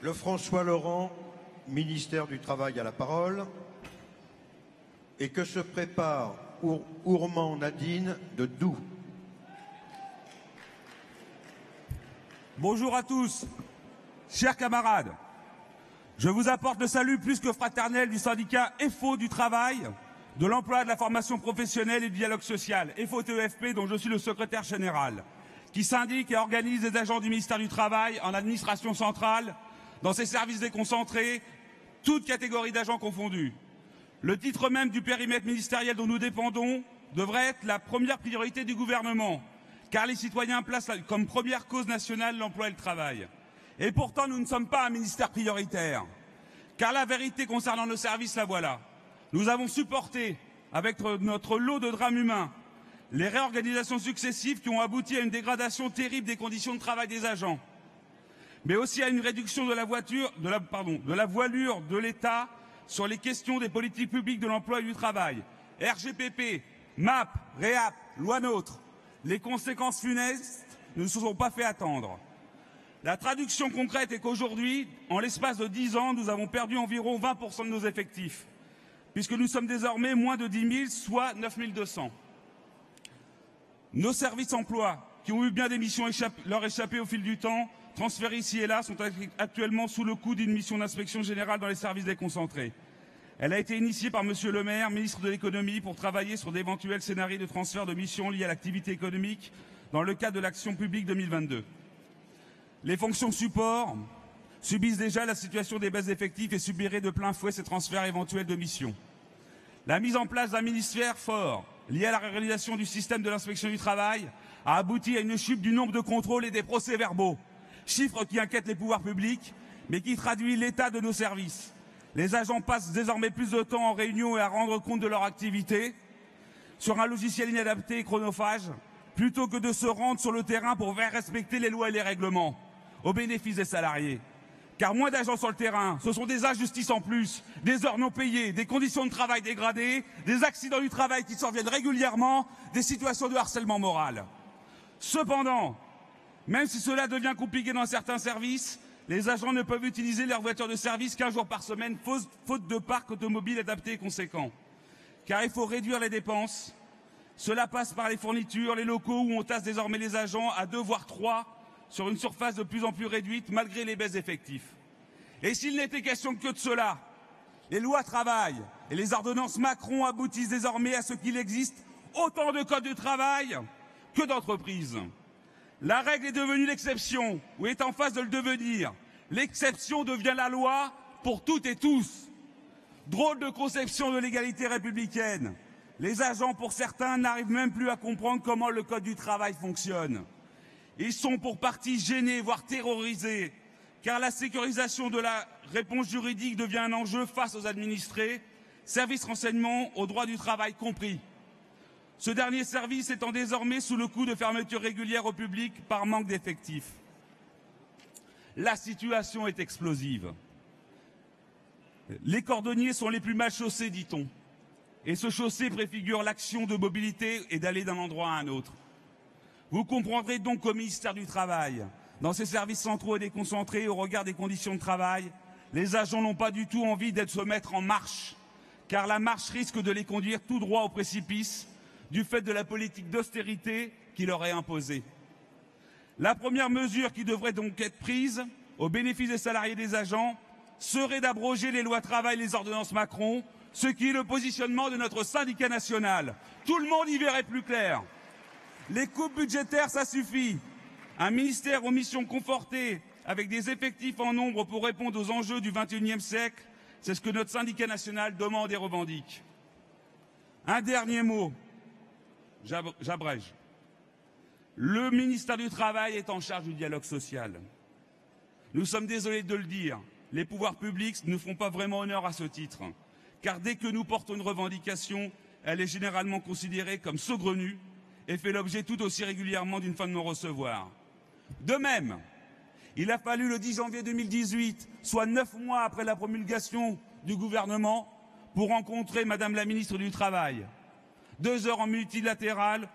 Lefrançois Laurent, ministère du Travail, a la parole. Et que se prépare Ourmand Nadine de Doubs. Bonjour à tous, chers camarades. Je vous apporte le salut plus que fraternel du syndicat FO du travail, de l'emploi, de la formation professionnelle et du dialogue social, FO-TEFP, dont je suis le secrétaire général, qui syndique et organise les agents du ministère du Travail en administration centrale, dans ses services déconcentrés, toutes catégories d'agents confondus. Le titre même du périmètre ministériel dont nous dépendons devrait être la première priorité du gouvernement, car les citoyens placent comme première cause nationale l'emploi et le travail. Et pourtant, nous ne sommes pas un ministère prioritaire, car la vérité concernant nos services, la voilà. Nous avons supporté, avec notre lot de drames humains, les réorganisations successives qui ont abouti à une dégradation terrible des conditions de travail des agents, mais aussi à une réduction de la voilure de l'État sur les questions des politiques publiques de l'emploi et du travail. RGPP, MAP, REAP, loi NOTRe. Les conséquences funestes ne se sont pas fait attendre. La traduction concrète est qu'aujourd'hui, en l'espace de 10 ans, nous avons perdu environ 20% de nos effectifs, puisque nous sommes désormais moins de 10 000, soit 9 200. Nos services emploi, qui ont eu bien des missions leur échapper au fil du temps, transférés ici et là, sont actuellement sous le coup d'une mission d'inspection générale dans les services déconcentrés. Elle a été initiée par M. Le Maire, ministre de l'économie, pour travailler sur d'éventuels scénarios de transfert de missions liées à l'activité économique dans le cadre de l'action publique 2022. Les fonctions support subissent déjà la situation des baisses d'effectifs et subiraient de plein fouet ces transferts éventuels de missions. La mise en place d'un ministère fort, lié à la réalisation du système de l'inspection du travail, a abouti à une chute du nombre de contrôles et des procès-verbaux, chiffre qui inquiète les pouvoirs publics, mais qui traduit l'état de nos services. Les agents passent désormais plus de temps en réunion et à rendre compte de leur activité sur un logiciel inadapté et chronophage, plutôt que de se rendre sur le terrain pour faire respecter les lois et les règlements, au bénéfice des salariés. Car moins d'agents sur le terrain, ce sont des injustices en plus, des heures non payées, des conditions de travail dégradées, des accidents du travail qui surviennent régulièrement, des situations de harcèlement moral. Cependant, même si cela devient compliqué dans certains services, les agents ne peuvent utiliser leur voiture de service qu'1 jour par semaine, faute de parc automobile adapté et conséquent. Car il faut réduire les dépenses. Cela passe par les fournitures, les locaux où on tasse désormais les agents à 2 voire 3 sur une surface de plus en plus réduite malgré les baisses d'effectifs. Et s'il n'était question que de cela, les lois travail et les ordonnances Macron aboutissent désormais à ce qu'il existe autant de codes du travail que d'entreprises. La règle est devenue l'exception, ou est en phase de le devenir. L'exception devient la loi pour toutes et tous. Drôle de conception de l'égalité républicaine. Les agents, pour certains, n'arrivent même plus à comprendre comment le code du travail fonctionne. Ils sont pour partie gênés, voire terrorisés, car la sécurisation de la réponse juridique devient un enjeu face aux administrés, services renseignement, au droit du travail compris. Ce dernier service étant désormais sous le coup de fermetures régulières au public par manque d'effectifs. La situation est explosive. Les cordonniers sont les plus mal chaussés, dit-on. Et se chausser préfigure l'action de mobilité et d'aller d'un endroit à un autre. Vous comprendrez donc qu'au ministère du Travail, dans ses services centraux et déconcentrés au regard des conditions de travail, les agents n'ont pas du tout envie d'être se mettre en marche, car la marche risque de les conduire tout droit au précipice, du fait de la politique d'austérité qui leur est imposée. La première mesure qui devrait donc être prise, au bénéfice des salariés et des agents, serait d'abroger les lois travail et les ordonnances Macron, ce qui est le positionnement de notre syndicat national. Tout le monde y verrait plus clair. Les coupes budgétaires, ça suffit. Un ministère aux missions confortées, avec des effectifs en nombre pour répondre aux enjeux du XXIe siècle, c'est ce que notre syndicat national demande et revendique. Un dernier mot. J'abrège. Le ministère du Travail est en charge du dialogue social. Nous sommes désolés de le dire, les pouvoirs publics ne font pas vraiment honneur à ce titre, car dès que nous portons une revendication, elle est généralement considérée comme saugrenue et fait l'objet tout aussi régulièrement d'une fin de non-recevoir. De même, il a fallu le 10 janvier 2018, soit 9 mois après la promulgation du gouvernement, pour rencontrer Madame la ministre du Travail. 2 heures en multilatéral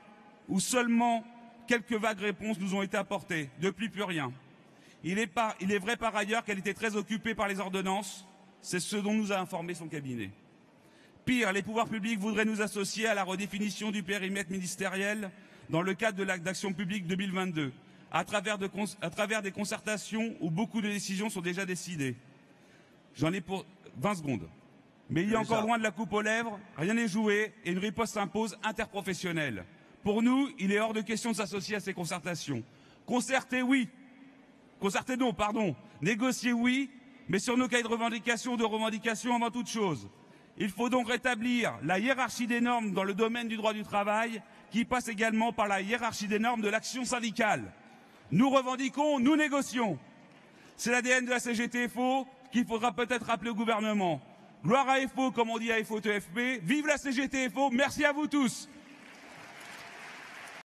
où seulement quelques vagues réponses nous ont été apportées. Depuis, plus rien. Il est vrai par ailleurs qu'elle était très occupée par les ordonnances. C'est ce dont nous a informé son cabinet. Pire, les pouvoirs publics voudraient nous associer à la redéfinition du périmètre ministériel dans le cadre de l'acte d'action publique 2022, à travers des concertations où beaucoup de décisions sont déjà décidées. J'en ai pour 20 secondes. Mais il est encore loin de la coupe aux lèvres, rien n'est joué et une riposte s'impose interprofessionnelle. Pour nous, il est hors de question de s'associer à ces concertations. Concerter, oui. Concerter, non, pardon. Négocier, oui, mais sur nos cahiers de revendications avant toute chose. Il faut donc rétablir la hiérarchie des normes dans le domaine du droit du travail, qui passe également par la hiérarchie des normes de l'action syndicale. Nous revendiquons, nous négocions. C'est l'ADN de la CGT-FO qu'il faudra peut-être rappeler au gouvernement. Gloire à FO, comme on dit à FO-TFP. Vive la CGT-FO. Merci à vous tous.